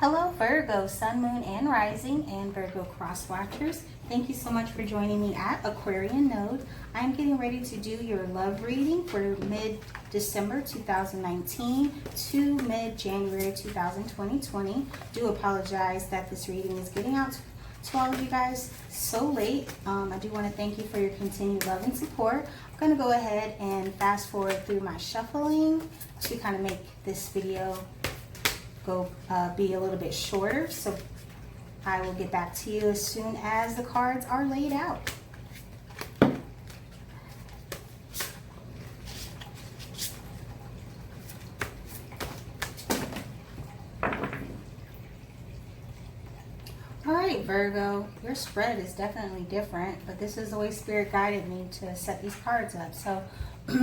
Hello Virgo, Sun, Moon, and Rising, and Virgo Cross Watchers. Thank you so much for joining me at Aquarian Node. I'm getting ready to do your love reading for mid-December 2019 to mid-January 2020. Do apologize that this reading is getting out to all of you guys so late. I do want to thank you for your continued love and support. I'm going to go ahead and fast forward through my shuffling to kind of make this video be a little bit shorter, so I will get back to you as soon as the cards are laid out. Alright Virgo, your spread is definitely different, but this is the way Spirit guided me to set these cards up. So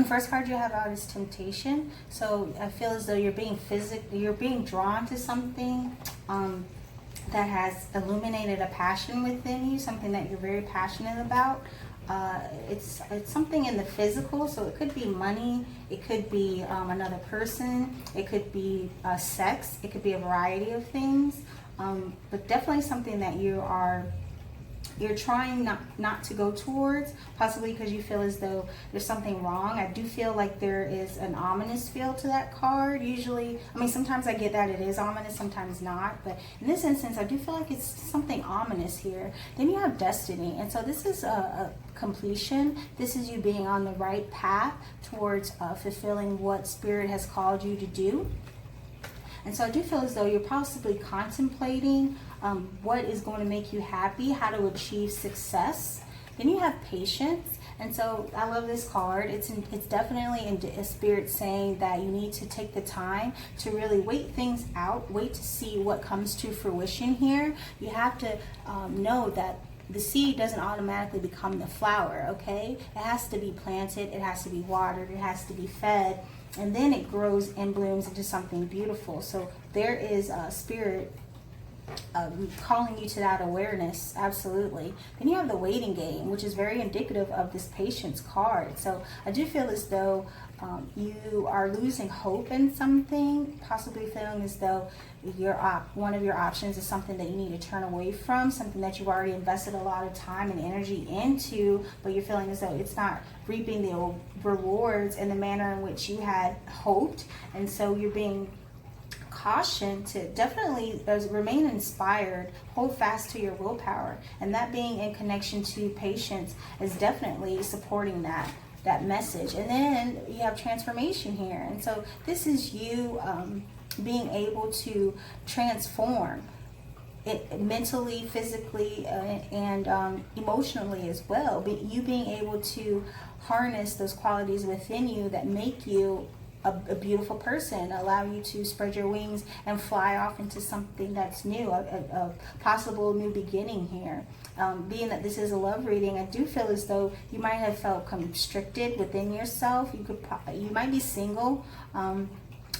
first card you have out is temptation. So I feel as though you're being drawn to something that has illuminated a passion within you, something that you're very passionate about. It's something in the physical, so it could be money, it could be another person, it could be sex, it could be a variety of things, but definitely something that you're trying not to go towards, possibly because you feel as though there's something wrong. I do feel like there is an ominous feel to that card. Usually, I mean, sometimes I get that it is ominous, sometimes not, but in this instance, I do feel like it's something ominous here. Then you have destiny, and so this is a completion. This is you being on the right path towards fulfilling what Spirit has called you to do. And so I do feel as though you're possibly contemplating what is going to make you happy, how to achieve success. Then you have patience. And so I love this card. It's definitely in a Spirit saying that you need to take the time to really wait things out, wait to see what comes to fruition here. You have to know that the seed doesn't automatically become the flower, okay? It has to be planted, it has to be watered, it has to be fed, and then it grows and blooms into something beautiful. So there is a Spirit calling you to that awareness, absolutely. Then you have the waiting game, which is very indicative of this patience card. So I do feel as though you are losing hope in something, possibly feeling as though one of your options is something that you need to turn away from, something that you've already invested a lot of time and energy into, but you're feeling as though it's not reaping the rewards in the manner in which you had hoped. And so you're being cautioned to definitely remain inspired, hold fast to your willpower, and that being in connection to patience is definitely supporting that message. And then you have transformation here, and so this is you being able to transform it mentally, physically, and emotionally as well. But you being able to harness those qualities within you that make you a beautiful person, allow you to spread your wings and fly off into something that's new, a possible new beginning here. Being that this is a love reading, I do feel as though you might have felt constricted within yourself. You might be single.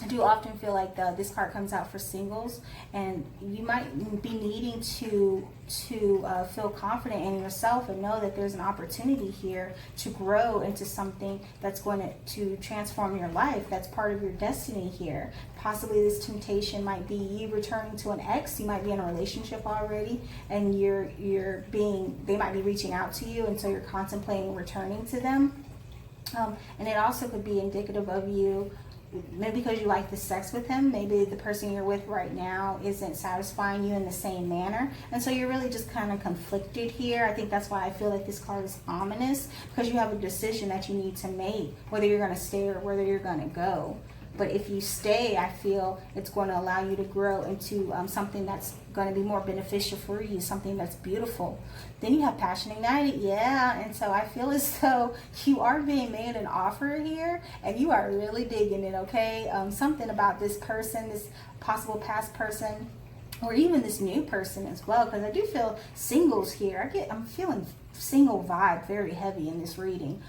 I do often feel like this card comes out for singles, and you might be needing to feel confident in yourself and know that there's an opportunity here to grow into something that's going to transform your life. That's part of your destiny here. Possibly this temptation might be you returning to an ex. You might be in a relationship already, and they might be reaching out to you, and so you're contemplating returning to them. And it also could be indicative of you, maybe because you like the sex with him, maybe the person you're with right now isn't satisfying you in the same manner, and so you're really just kind of conflicted here. I think that's why I feel like this card is ominous, because you have a decision that you need to make, whether you're going to stay or whether you're going to go. But if you stay, I feel it's going to allow you to grow into something that's going to be more beneficial for you, something that's beautiful. Then you have passion ignited, yeah, and so I feel as though you are being made an offer here, and you are really digging it, okay? Something about this person, this possible past person, or even this new person as well, because I do feel singles here. I'm feeling single vibe very heavy in this reading.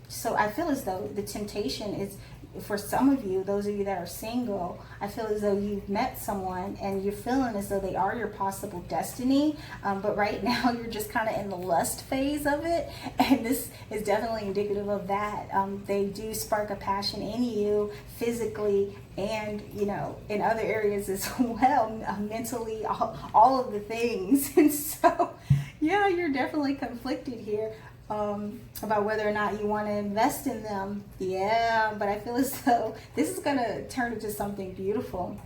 So I feel as though the temptation is, for some of you, those of you that are single, I feel as though you've met someone and you're feeling as though they are your possible destiny, but right now you're just kind of in the lust phase of it, and this is definitely indicative of that. They do spark a passion in you physically and, you know, in other areas as well, mentally, all of the things. And so, yeah, you're definitely conflicted here. About whether or not you want to invest in them. Yeah, but I feel as though this is going to turn into something beautiful.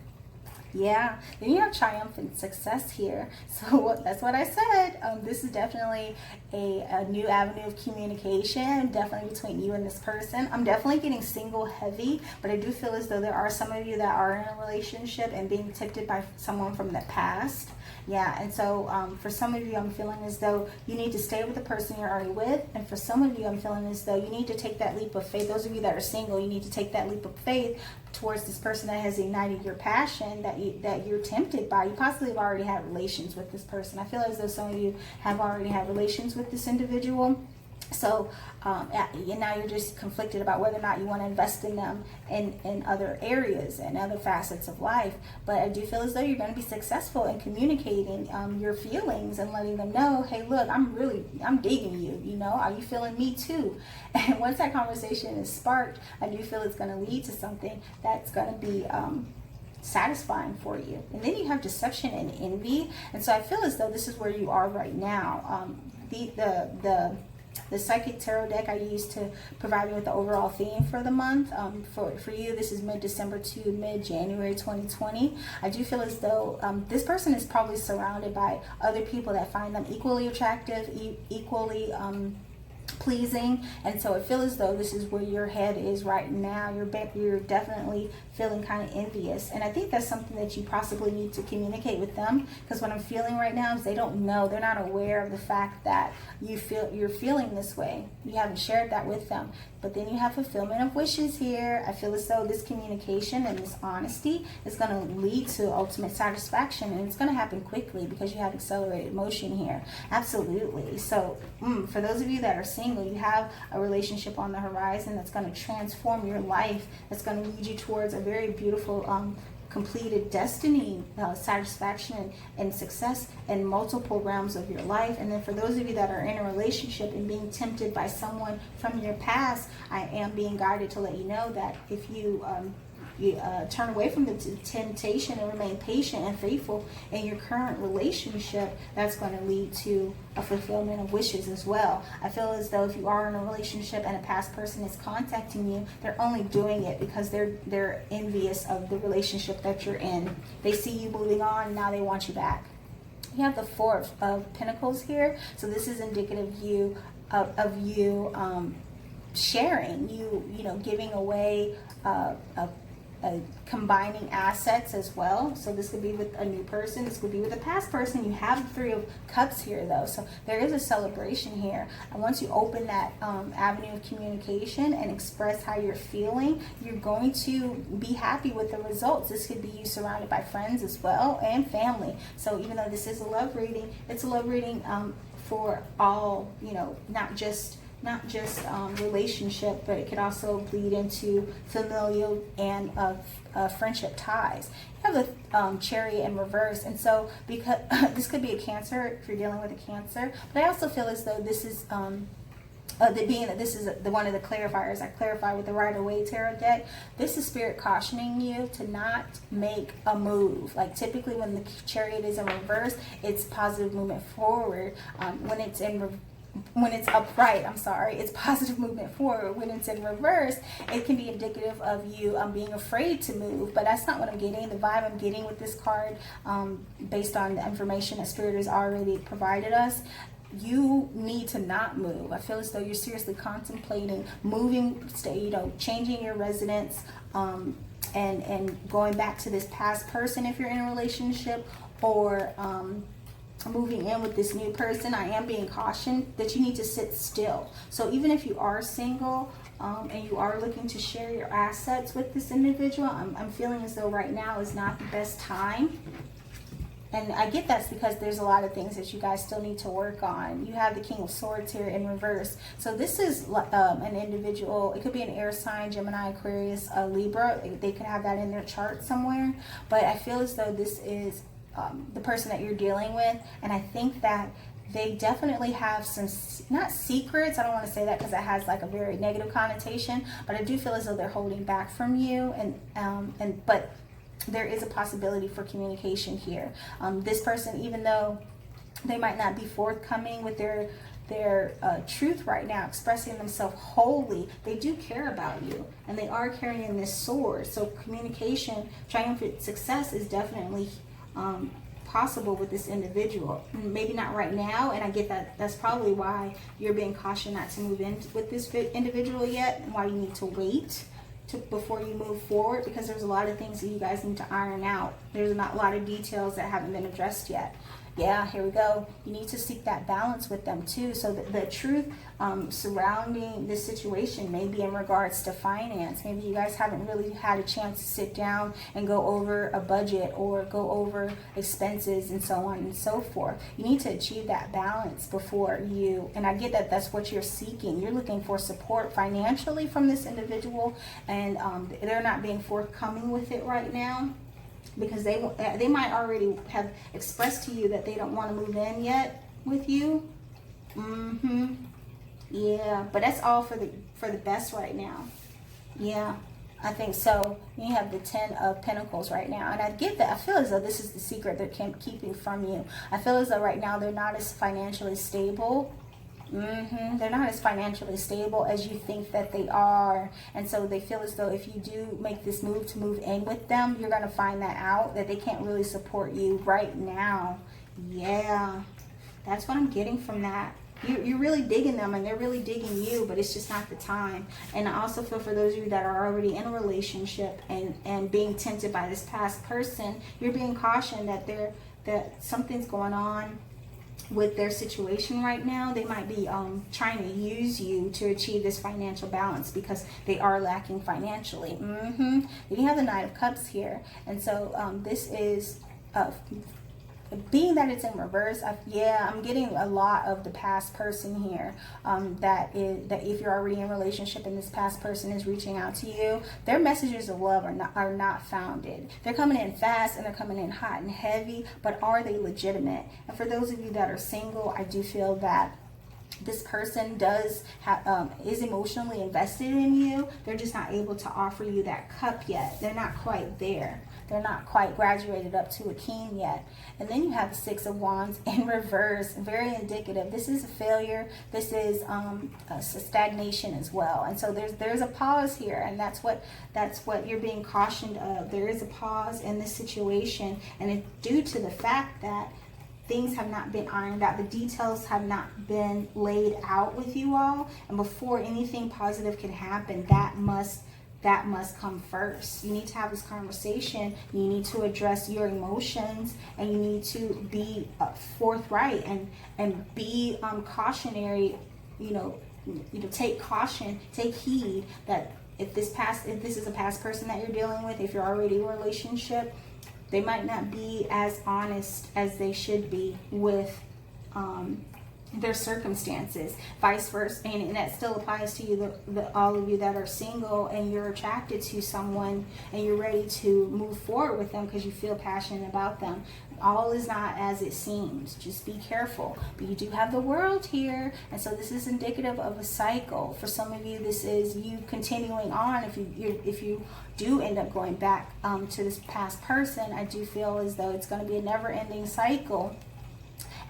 Yeah, then you have triumphant success here. So that's what I said. This is definitely a new avenue of communication, definitely between you and this person. I'm definitely getting single heavy, but I do feel as though there are some of you that are in a relationship and being tempted by someone from the past. Yeah, and so for some of you, I'm feeling as though you need to stay with the person you're already with. And for some of you, I'm feeling as though you need to take that leap of faith. Those of you that are single, you need to take that leap of faith towards this person that has ignited your passion, that you're tempted by. You possibly have already had relations with this person. I feel as though some of you have already had relations with this individual. So now you're just conflicted about whether or not you want to invest in them in other areas and other facets of life. But I do feel as though you're going to be successful in communicating your feelings and letting them know, hey, look, I'm digging you, you know, are you feeling me too? And once that conversation is sparked, I do feel it's going to lead to something that's going to be satisfying for you. And then you have deception and envy. And so I feel as though this is where you are right now. The Psychic Tarot deck I use to provide me with the overall theme for the month. For you, this is mid-December to mid-January 2020. I do feel as though this person is probably surrounded by other people that find them equally attractive, equally pleasing, and so I feel as though this is where your head is right now. You're definitely feeling kind of envious, and I think that's something that you possibly need to communicate with them, because what I'm feeling right now is they don't know, they're not aware of the fact that you're feeling this way. You haven't shared that with them. But then you have fulfillment of wishes here. I feel as though this communication and this honesty is going to lead to ultimate satisfaction, and it's going to happen quickly because you have accelerated motion here. Absolutely. So for those of you that are single, you have a relationship on the horizon that's going to transform your life, that's going to lead you towards a very beautiful completed destiny, satisfaction and success in multiple realms of your life. And then for those of you that are in a relationship and being tempted by someone from your past, I am being guided to let you know that if you turn away from the temptation and remain patient and faithful in your current relationship, that's going to lead to a fulfillment of wishes as well. I feel as though if you are in a relationship and a past person is contacting you, they're only doing it because they're envious of the relationship that you're in. They see you moving on, and now they want you back. You have the Four of Pentacles here, so this is indicative of you sharing, you know, giving away combining assets as well. So this could be with a new person, this could be with a past person. You have the Three of Cups here though, so there is a celebration here. And once you open that avenue of communication and express how you're feeling, you're going to be happy with the results. This could be you surrounded by friends as well and family. So even though this is a love reading, it's a love reading for all, you know, not just relationship, but it could also bleed into familial and friendship ties. You have the Chariot in reverse, and so because this could be a Cancer if you're dealing with a Cancer, but I also feel as though this is being that this is the one of the clarifiers I clarify with the Rider-Waite Tarot deck. This is Spirit cautioning you to not make a move. Like typically when the Chariot is in reverse, it's positive movement forward. When it's upright, it's positive movement forward. When it's in reverse, it can be indicative of you being afraid to move, but that's not what I'm getting. The vibe I'm getting with this card, based on the information that Spirit has already provided us, you need to not move. I feel as though you're seriously contemplating moving, changing your residence, and going back to this past person if you're in a relationship, or moving in with this new person. I am being cautioned that you need to sit still. So even if you are single and you are looking to share your assets with this individual, I'm feeling as though right now is not the best time. And I get that's because there's a lot of things that you guys still need to work on. You have the King of Swords here in reverse. So this is an individual. It could be an air sign, Gemini, Aquarius, Libra. They could have that in their chart somewhere. But I feel as though this is the person that you're dealing with. And I think that they definitely have some, not secrets, I don't want to say that because that has like a very negative connotation, but I do feel as though they're holding back from you. But there is a possibility for communication here. This person, even though they might not be forthcoming with their truth right now, expressing themselves wholly, they do care about you, and they are carrying this sword. So communication, triumphant success is definitely possible with this individual. Maybe not right now, and I get that that's probably why you're being cautioned not to move in with this individual yet, and why you need to wait before you move forward, because there's a lot of things that you guys need to iron out. There's a lot of details that haven't been addressed yet. Yeah, here we go. You need to seek that balance with them too. So the truth surrounding this situation may be in regards to finance. Maybe you guys haven't really had a chance to sit down and go over a budget or go over expenses and so on and so forth. You need to achieve that balance before you, and I get that that's what you're seeking. You're looking for support financially from this individual, and they're not being forthcoming with it right now, because they might already have expressed to you that they don't want to move in yet with you. Yeah, but that's all for the best right now. Yeah, I think so. You have the 10 of Pentacles right now, and I get that. I feel as though this is the secret they're keeping from you. I feel as though right now they're not as financially stable. They're not as financially stable as you think that they are, and so they feel as though if you do make this move to move in with them, you're going to find that out, that they can't really support you right now. Yeah, that's what I'm getting from that. You're really digging them, and they're really digging you, but it's just not the time. And I also feel for those of you that are already in a relationship and being tempted by this past person, you're being cautioned that something's going on with their situation right now. They might be trying to use you to achieve this financial balance because they are lacking financially. Then you have the Knight of Cups here, and so this is being that it's in reverse. I'm getting a lot of the past person here. That if you're already in a relationship and this past person is reaching out to you, their messages of love are not founded. They're coming in fast and they're coming in hot and heavy, but are they legitimate? And for those of you that are single, I do feel that this person is emotionally invested in you. They're just not able to offer you that cup yet. They're not quite there. They're not quite graduated up to a king yet. And then you have the Six of Wands in reverse, very indicative. This is a failure. This is a stagnation as well. And so there's a pause here, and that's what you're being cautioned of. There is a pause in this situation, and it's due to the fact that things have not been ironed out. The details have not been laid out with you all. And before anything positive can happen, that must come first. You need to have this conversation. You need to address your emotions, and you need to be forthright and be cautionary. Take caution, take heed that if this is a past person that you're dealing with, if you're already in a relationship, they might not be as honest as they should be with their circumstances, vice versa. And that still applies to you, all of you that are single and you're attracted to someone and you're ready to move forward with them because you feel passionate about them. All is not as it seems. Just be careful. But you do have the World here, and so this is indicative of a cycle. For some of you, this is you continuing on. If you do end up going back to this past person, I do feel as though it's going to be a never-ending cycle.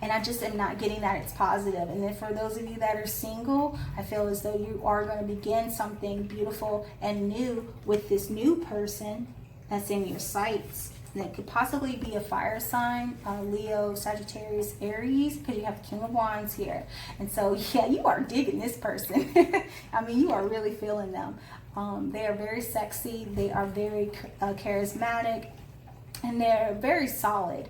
And I just am not getting that it's positive. And then for those of you that are single, I feel as though you are going to begin something beautiful and new with this new person that's in your sights. That could possibly be a fire sign, Leo, Sagittarius, Aries, because you have the King of Wands here. And so, yeah, you are digging this person. I mean, you are really feeling them. They are very sexy. They are very charismatic. and they're very solid.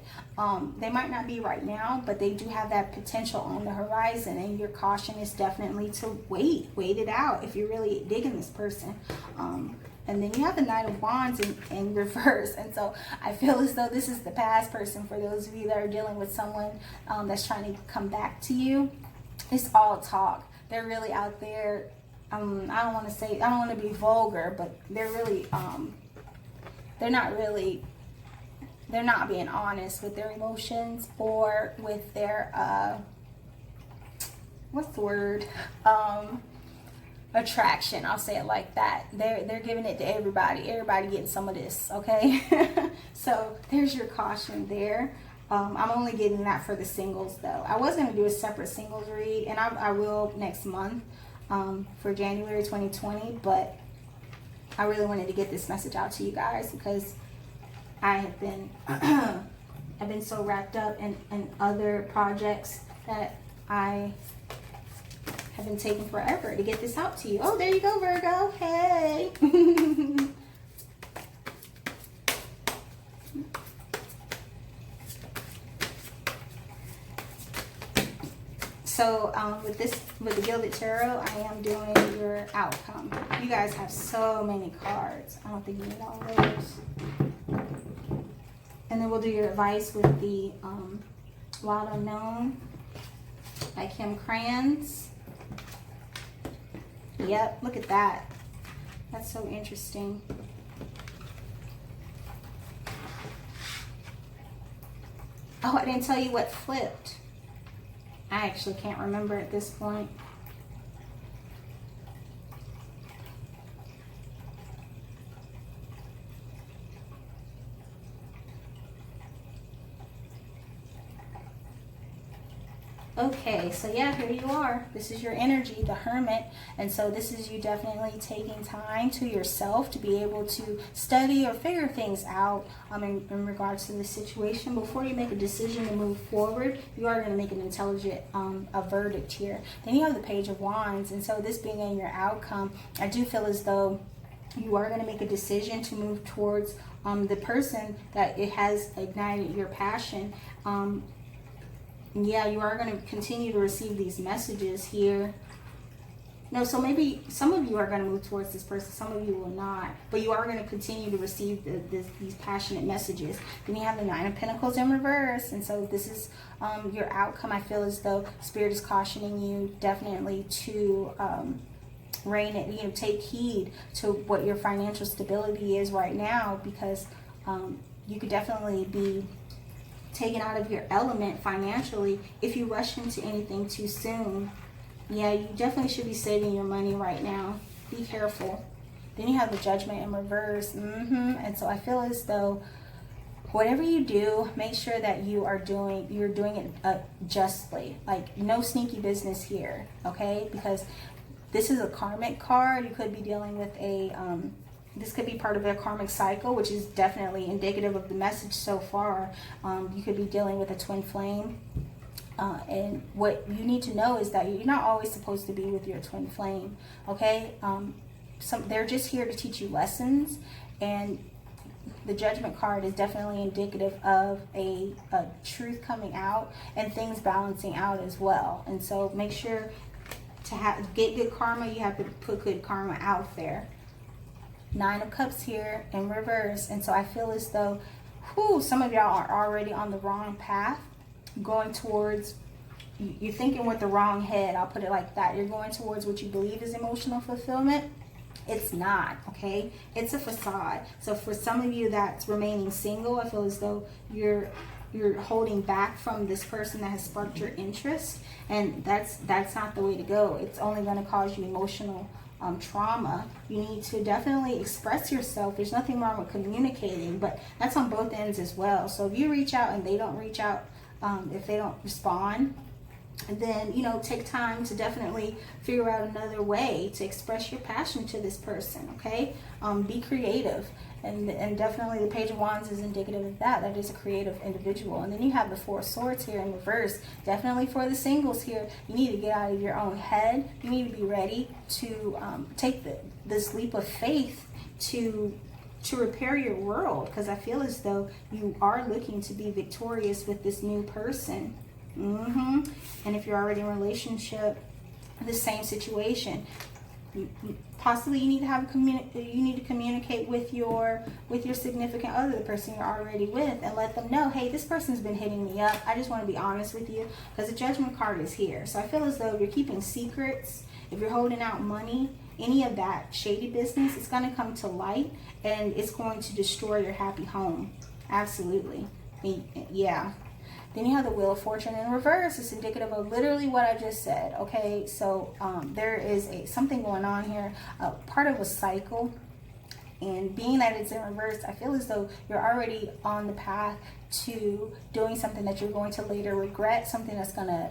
They might not be right now, but they do have that potential on the horizon, and your caution is definitely to wait it out if you're really digging this person. And then you have the Knight of Wands in reverse, and so I feel as though this is the past person for those of you that are dealing with someone that's trying to come back to you. It's all talk. They're really out there. I don't want to be vulgar, but they're really they're not being honest with their emotions or with their what's the word, attraction. I'll say it like that. They're giving it to everybody getting some of this, okay? So there's your caution there. I'm only getting that for the singles though. I was going to do a separate singles read, and I will next month for January 2020, but I really wanted to get this message out to you guys because I have been I've been so wrapped up in other projects that I have been taking forever to get this out to you. Oh, there you go, Virgo. Hey. So with the Gilded Tarot, I am doing your outcome. You guys have so many cards. I don't think you need all those. And then we'll do your advice with the Wild Unknown by Kim Crayons. Yep, look at that. That's so interesting. Oh, I didn't tell you what flipped. I actually can't remember at this point. Okay, so yeah, here you are. This is your energy, the Hermit. And so this is you definitely taking time to yourself to be able to study or figure things out in regards to the situation. Before you make a decision to move forward, you are going to make an intelligent a verdict here. Then you have the Page of Wands. And so this being in your outcome, I do feel as though you are going to make a decision to move towards the person that it has ignited your passion. Yeah, you are going to continue to receive these messages here. No, so maybe some of you are going to move towards this person, some of you will not. But you are going to continue to receive these passionate messages. Then you have the Nine of Pentacles in reverse. And so this is your outcome. I feel as though Spirit is cautioning you definitely to rein it, take heed to what your financial stability is right now, because you could definitely be taken out of your element financially if you rush into anything too soon. Yeah, you definitely should be saving your money right now. Be careful. Then you have the Judgment in reverse. And so I feel as though whatever you do, make sure that you're doing it justly. Like, no sneaky business here, okay? Because this is a karmic card. You could be dealing with this could be part of a karmic cycle, which is definitely indicative of the message so far. You could be dealing with a twin flame. And what you need to know is that you're not always supposed to be with your twin flame, okay? They're just here to teach you lessons. And the Judgment card is definitely indicative of a truth coming out and things balancing out as well. And so make sure to get good karma, you have to put good karma out there. Nine of Cups here in reverse. And so I feel as though some of y'all are already on the wrong path, going towards, you're thinking with the wrong head, I'll put it like that. You're going towards what you believe is emotional fulfillment. It's not, okay? It's a facade. So for some of you that's remaining single, I feel as though you're holding back from this person that has sparked your interest, and that's not the way to go. It's only going to cause you emotional trauma. You need to definitely express yourself. There's nothing wrong with communicating, but that's on both ends as well. So if you reach out and they don't reach out, if they don't respond, then take time to definitely figure out another way to express your passion to this person, okay? Be creative. And definitely the Page of Wands is indicative of that. That is a creative individual. And then you have the Four of Swords here in reverse. Definitely for the singles here, you need to get out of your own head. You need to be ready to take this leap of faith to to repair your world, because I feel as though you are looking to be victorious with this new person. And if you're already in a relationship, the same situation. Possibly you need to have communicate with your significant other, the person you're already with, and let them know, hey, this person's been hitting me up. I just want to be honest with you, because the Judgment card is here. So I feel as though if you're keeping secrets, if you're holding out money, any of that shady business, it's going to come to light, and it's going to destroy your happy home. Absolutely. Yeah. Then you have the Wheel of Fortune in reverse. It's indicative of literally what I just said. Okay, so there is something going on here, part of a cycle. And being that it's in reverse, I feel as though you're already on the path to doing something that you're going to later regret, something that's going to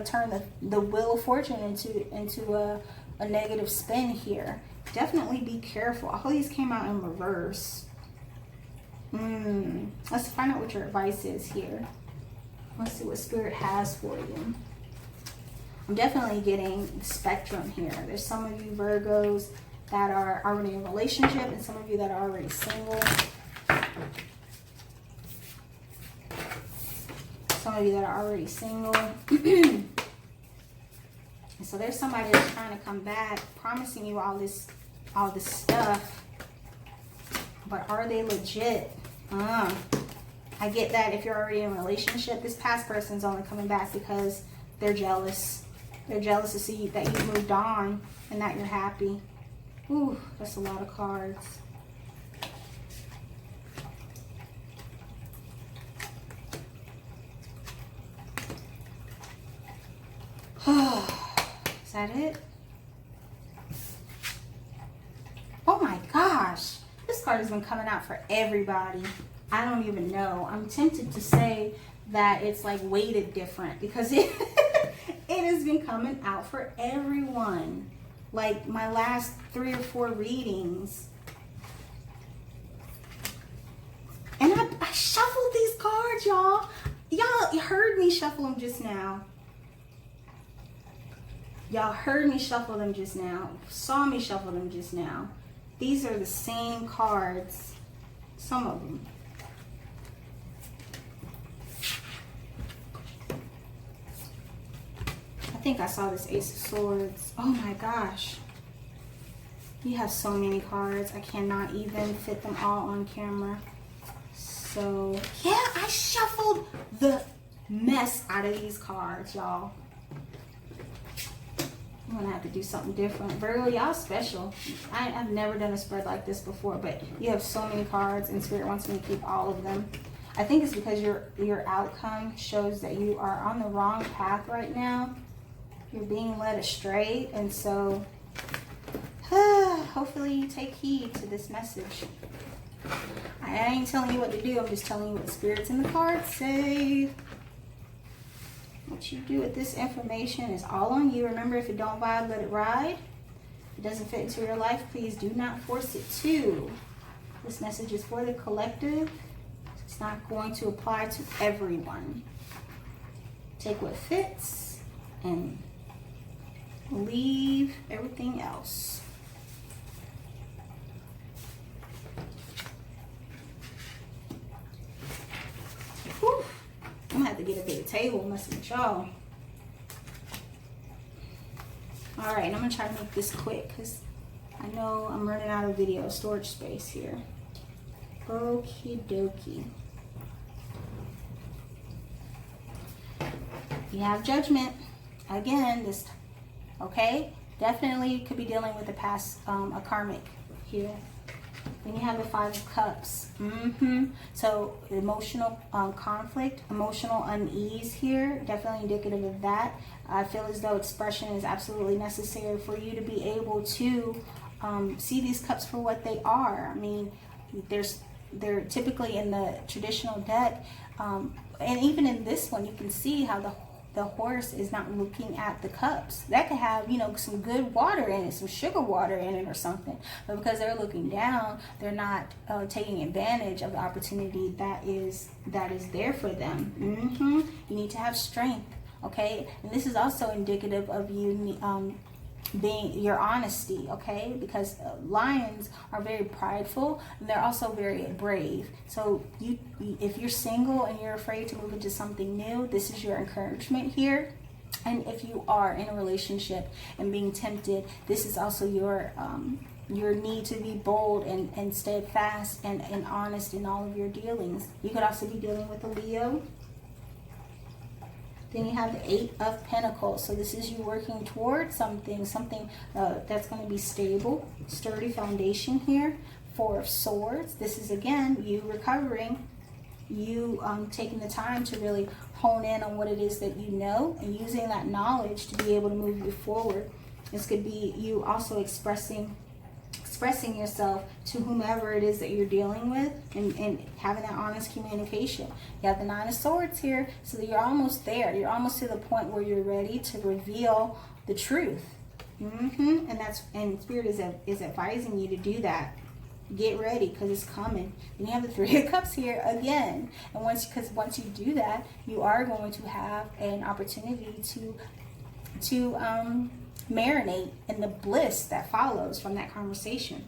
turn the Wheel of Fortune into a negative spin here. Definitely be careful. All these came out in reverse. Let's find out what your advice is here. Let's see what Spirit has for you. I'm definitely getting the spectrum here. There's some of you Virgos that are already in a relationship, and some of you that are already single. Some of you that are already single. And so there's somebody that's trying to come back, promising you all this stuff. But are they legit? I get that if you're already in a relationship, this past person's only coming back because they're jealous. They're jealous to see that you moved on and that you're happy. Ooh, that's a lot of cards. Is that it? Oh my gosh. This card has been coming out for everybody. I don't even know. I'm tempted to say that it's like weighted different, because it has been coming out for everyone. Like my last 3 or 4 readings. And I shuffled these cards, y'all. Y'all heard me shuffle them just now. Y'all heard me shuffle them just now. Saw me shuffle them just now. These are the same cards, some of them. I think I saw this Ace of Swords. Oh my gosh. You have so many cards. I cannot even fit them all on camera. So, yeah, I shuffled the mess out of these cards, y'all. I'm gonna have to do something different. Virgo, y'all special. I've never done a spread like this before, but you have so many cards, and Spirit wants me to keep all of them. I think it's because your outcome shows that you are on the wrong path right now. You're being led astray, and so hopefully you take heed to this message. I ain't telling you what to do. I'm just telling you what spirits in the cards say. What you do with this information is all on you. Remember, if it don't vibe, let it ride. If it doesn't fit into your life, please do not force it to. This message is for the collective. It's not going to apply to everyone. Take what fits and leave everything else. Whew. I'm gonna have to get a bigger table messing with y'all. Alright, I'm gonna try to make this quick because I know I'm running out of video storage space here. Okie dokie. You have Judgment. Again, this, okay? Definitely could be dealing with a past, a karmic here. Then you have the 5 of Cups. So emotional conflict, emotional unease here, definitely indicative of that. I feel as though expression is absolutely necessary for you to be able to see these cups for what they are. I mean, they're typically in the traditional deck, and even in this one, you can see how the horse is not looking at the cups. That could have, you know, some good water in it, some sugar water in it or something. But because they're looking down, they're not taking advantage of the opportunity that is there for them. You need to have strength, okay? And this is also indicative of you being your honesty, okay? Because lions are very prideful, and they're also very brave. So if you're single and you're afraid to move into something new, this is your encouragement here. And if you are in a relationship and being tempted, this is also your need to be bold and steadfast and honest in all of your dealings. You could also be dealing with a Leo. Then you have the 8 of Pentacles. So this is you working towards something that's going to be stable, sturdy foundation here. 4 of Swords. This is, again, you recovering, you taking the time to really hone in on what it is that you know and using that knowledge to be able to move you forward. This could be you also expressing yourself to whomever it is that you're dealing with, and having that honest communication. You have the 9 of Swords here, so that you're almost there. You're almost to the point where you're ready to reveal the truth. And Spirit is advising you to do that. Get ready, because it's coming. And you have the 3 of Cups here again. And once you do that, you are going to have an opportunity to marinate in the bliss that follows from that conversation.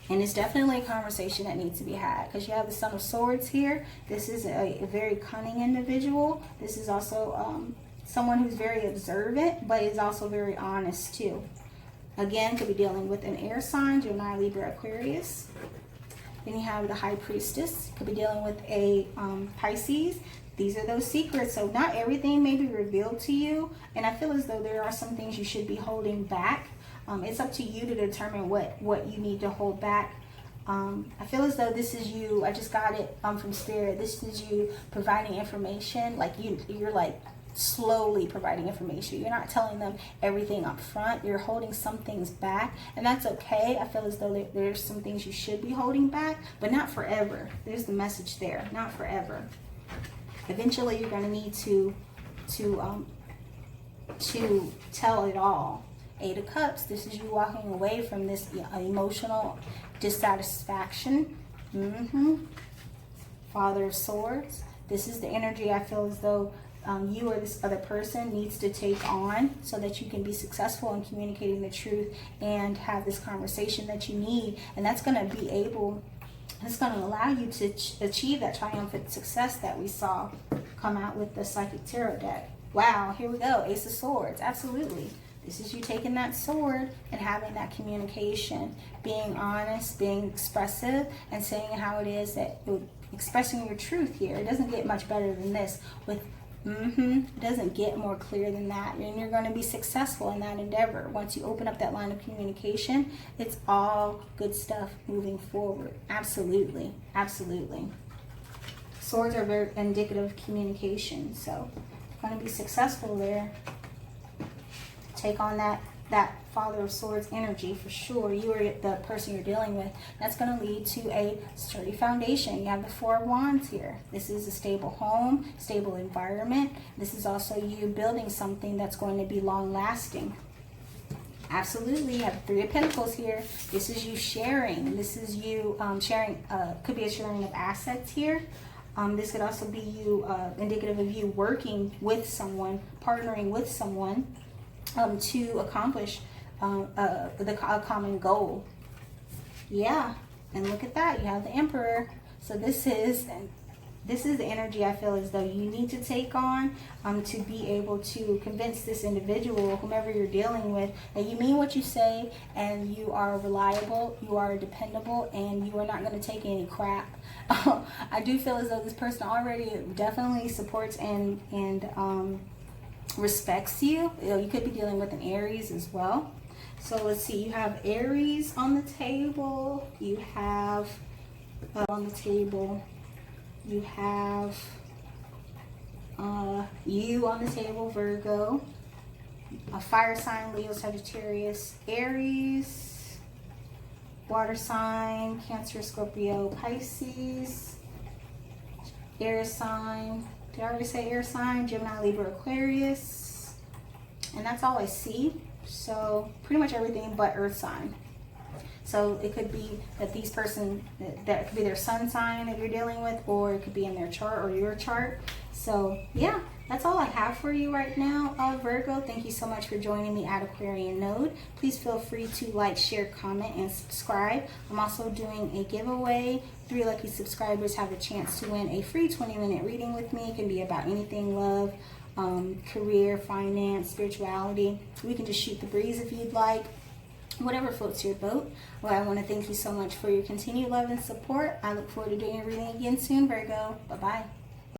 And it's definitely a conversation that needs to be had, because you have the Son of Swords here. This is a very cunning individual. This is also someone who's very observant, but is also very honest too. Again, could be dealing with an air sign, Gemini, Libra, Aquarius. Then you have the High Priestess. Could be dealing with a Pisces. These are those secrets. So not everything may be revealed to you. And I feel as though there are some things you should be holding back. It's up to you to determine what you need to hold back. I feel as though this is you. I just got it from Spirit. This is you providing information. Like you're like slowly providing information. You're not telling them everything up front. You're holding some things back. And that's okay. I feel as though there's some things you should be holding back. But not forever. There's the message there. Not forever. Eventually, you're going to need to tell it all. 8 of Cups. This is you walking away from this emotional dissatisfaction. Father of Swords. This is the energy I feel as though you or this other person needs to take on, so that you can be successful in communicating the truth and have this conversation that you need. And that's going to be able. It's going to allow you to achieve that triumphant success that we saw come out with the Psychic Tarot deck. Wow, here we go. Ace of Swords. Absolutely. This is you taking that sword and having that communication, being honest, being expressive, and saying how it is that you're expressing your truth here. It doesn't get much better than this. It doesn't get more clear than that. And you're going to be successful in that endeavor. Once you open up that line of communication, it's all good stuff moving forward. Absolutely. Absolutely. Swords are very indicative of communication. So you're going to be successful there. Take on that Father of Swords energy for sure. You are the person you're dealing with. That's going to lead to a sturdy foundation. You have the 4 of Wands here. This is a stable home, stable environment. This is also you building something that's going to be long lasting. Absolutely. You have 3 of Pentacles here. This is you sharing. This is you sharing, could be a sharing of assets here. This could also be you, indicative of you working with someone, partnering with someone to accomplish a common goal. Yeah, and look at that. You have the Emperor. So this is the energy I feel as though you need to take on to be able to convince this individual, whomever you're dealing with, that you mean what you say and you are reliable, you are dependable, and you are not going to take any crap. I do feel as though this person already definitely supports and respects you. You could be dealing with an Aries as well. So let's see, you have Aries on the table, you have on the table, you have you on the table, Virgo, a fire sign, Leo, Sagittarius, Aries, water sign, Cancer, Scorpio, Pisces, air sign. Did I already say air sign? Gemini, Libra, Aquarius. And that's all I see. So pretty much everything but earth sign. So it could be that these person, that could be their sun sign that you're dealing with, or it could be in their chart or your chart. So yeah, that's all I have for you right now, Virgo. Thank you so much for joining me at Aquarian Node. Please feel free to like, share, comment, and subscribe. I'm also doing a giveaway. 3 lucky subscribers have a chance to win a free 20-minute reading with me. It can be about anything: love, career, finance, spirituality. We can just shoot the breeze if you'd like. Whatever floats your boat. Well, I want to thank you so much for your continued love and support. I look forward to doing your reading again soon, Virgo. Bye-bye.